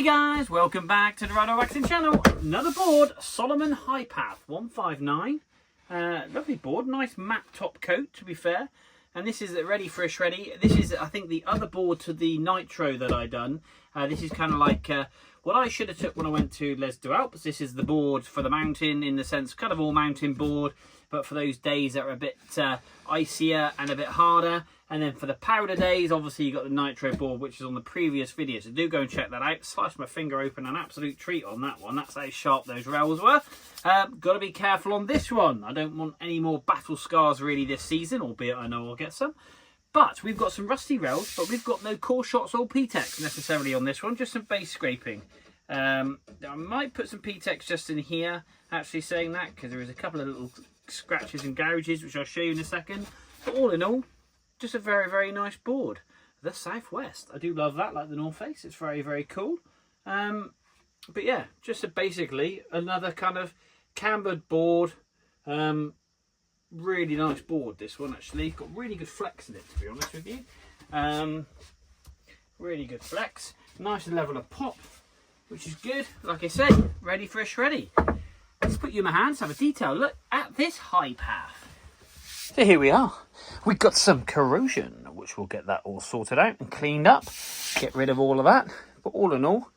Guys, welcome back to the Ride Waxing channel. Another board, Salomon High Path 159. Lovely board, nice matte top coat to be fair. And this is ready for a shreddy. This is, I think, the other board to the Nitro that I done. This is kind of like what I should have took when I went to Les Deux Alpes. This is the board for the mountain, in the sense, kind of all mountain board, but for those days that are a bit icier and a bit harder. And then for the powder days, obviously you got the Nitro board, which is on the previous video, so do go and check that out. Sliced my finger open, an absolute treat on that one. That's how sharp those rails were. Got to be careful on this one. I don't want any more battle scars really this season, albeit I know I'll get some. But we've got some rusty rails, but we've got no core shots or P-Tex necessarily on this one, just some base scraping. I might put some P-Tex just in here, actually saying that, because there is a couple of little scratches and gouges, which I'll show you in a second. But all in all, just a very, very nice board. The Southwest. I do love that, like the North Face. It's very, very cool. But yeah, just basically another kind of cambered board. Really nice board, this one, actually. Got really good flex in it, to be honest with you. Really good flex. Nice level of pop, which is good. Like I say, ready for a shreddy. Let's put you in my hands, have a detail look at this high path. So here we are. We've got some corrosion, which we'll get that all sorted out and cleaned up. Get rid of all of that. But all in all,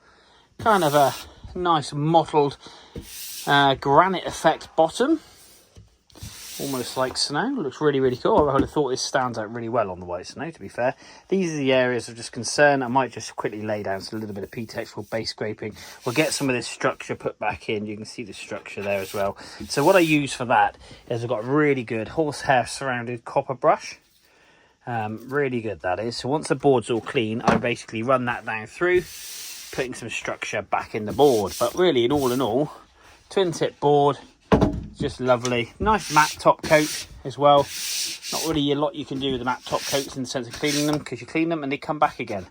kind of a nice mottled granite effect bottom. Almost like snow. Looks really, really cool. I would have thought this stands out really well on the white snow, to be fair. These are the areas of just concern. I might just quickly lay down a little bit of P-Tex for base scraping. We'll get some of this structure put back in. You can see the structure there as well. So what I use for that is I've got a really good horsehair surrounded copper brush. Really good, that is. So once the board's all clean, I basically run that down through, putting some structure back in the board. But really, in all, twin tip board. Just lovely. Nice matte top coat as well. Not really a lot you can do with the matte top coats in the sense of cleaning them, because you clean them and they come back again.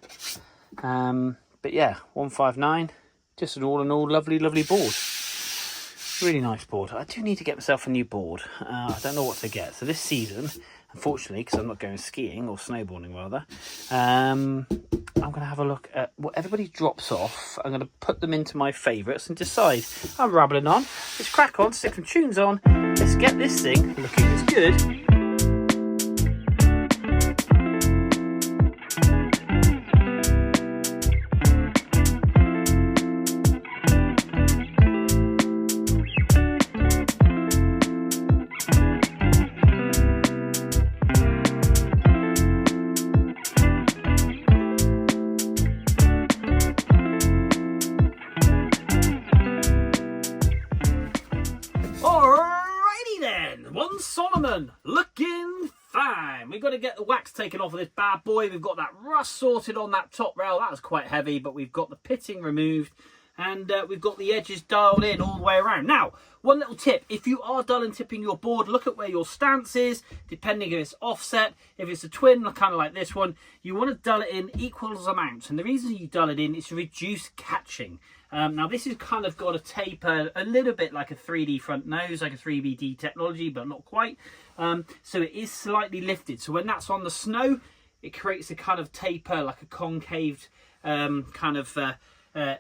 But yeah, 159. Just an all in all lovely, lovely board. Really nice board. I do need to get myself a new board. I don't know what to get. So this season, unfortunately, because I'm not going skiing or snowboarding rather, I'm going to have a look at what everybody drops off. I'm going to put them into my favourites and decide. I'm rambling on. Let's crack on, stick some tunes on. Let's get this thing looking as good. One Salomon looking fine. We've got to get the wax taken off of this bad boy. We've got that rust sorted on that top rail. That was quite heavy, but we've got the pitting removed and we've got the edges dialed in all the way around. Now, one little tip. If you are dull and tipping your board, look at where your stance is, depending if it's offset. If it's a twin, kind of like this one, you want to dull it in equal amounts. And the reason you dull it in is to reduce catching. Now this has kind of got a taper a little bit like a 3D front nose, like a 3BD technology, but not quite. So it is slightly lifted. So when that's on the snow, it creates a kind of taper, like a concaved kind of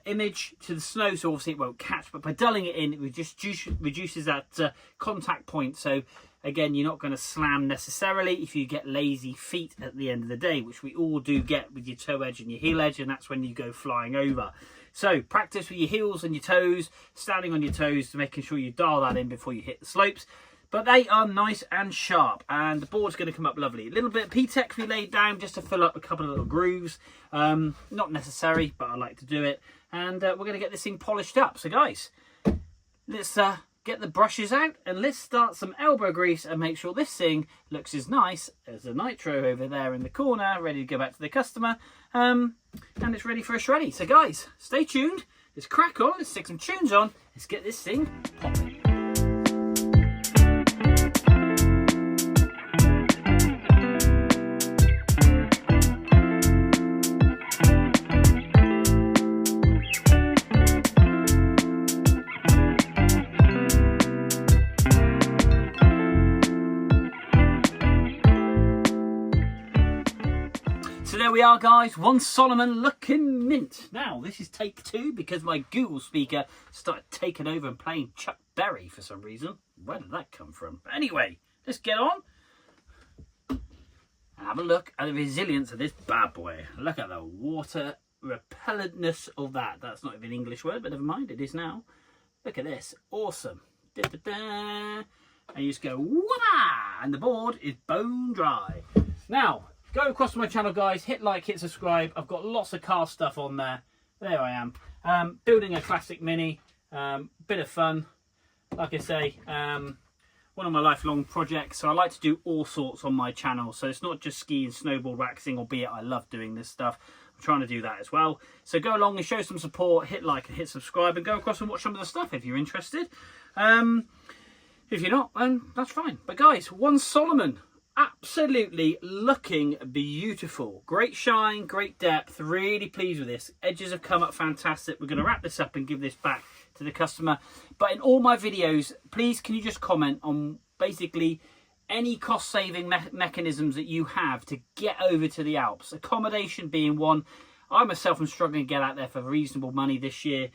image to the snow. So obviously it won't catch, but by dulling it in, it reduces that contact point. So again, you're not going to slam necessarily if you get lazy feet at the end of the day, which we all do get with your toe edge and your heel edge, and that's when you go flying over. So practice with your heels and your toes, standing on your toes, to making sure you dial that in before you hit the slopes. But they are nice and sharp, and the board's going to come up lovely. A little bit of P-Tex we laid down just to fill up a couple of little grooves. Not necessary, but I like to do it. And we're going to get this thing polished up. So guys, let's get the brushes out and let's start some elbow grease and make sure this thing looks as nice as the Nitro over there in the corner, ready to go back to the customer. And it's ready for a shreddy. So guys, stay tuned. Let's crack on. Let's stick some tunes on. Let's get this thing popping. we are, guys. One Salomon looking mint. Now, this is take 2 because my Google speaker started taking over and playing Chuck Berry for some reason. Where did that come from? But anyway, let's get on and have a look at the resilience of this bad boy. Look at the water repellentness of that. That's not even an English word, but never mind, it is now. Look at this. Awesome. Da, da, da. And you just go, wah! And the board is bone dry. Now, go across to my channel, guys. Hit like, hit subscribe. I've got lots of car stuff on there. There I am. Building a classic Mini. Bit of fun. Like I say, one of my lifelong projects. So I like to do all sorts on my channel. So it's not just ski and snowboard waxing, albeit I love doing this stuff. I'm trying to do that as well. So go along and show some support. Hit like and hit subscribe. And go across and watch some of the stuff if you're interested. If you're not, then that's fine. But guys, One Salomon. Absolutely looking beautiful. Great shine, great depth. Really pleased with this. Edges have come up fantastic. We're going to wrap this up and give this back to the customer. But in all my videos, please can you just comment on basically any cost-saving mechanisms that you have to get over to the Alps. Accommodation being one. I myself am struggling to get out there for reasonable money this year.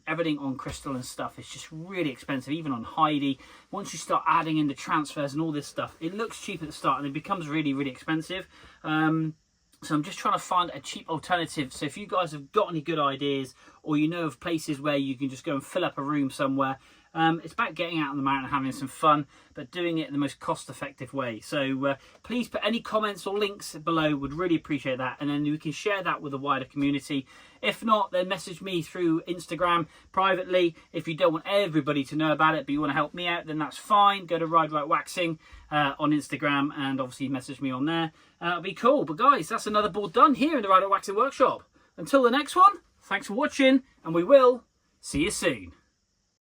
Everything on Crystal and stuff is just really expensive, even on Heidi. Once you start adding in the transfers and all this stuff, it looks cheap at the start and it becomes really, really expensive. So I'm just trying to find a cheap alternative. So if you guys have got any good ideas or you know of places where you can just go and fill up a room somewhere, it's about getting out on the mountain and having some fun, but doing it in the most cost-effective way. So please put any comments or links below. Would really appreciate that, and then we can share that with the wider community. If not, then message me through Instagram privately. If you don't want everybody to know about it, but you want to help me out, then that's fine. Go to Ride Right Waxing on Instagram, and obviously message me on there. It'll be cool. But guys, that's another board done here in the Ride Right Waxing workshop. Until the next one, thanks for watching, and we will see you soon.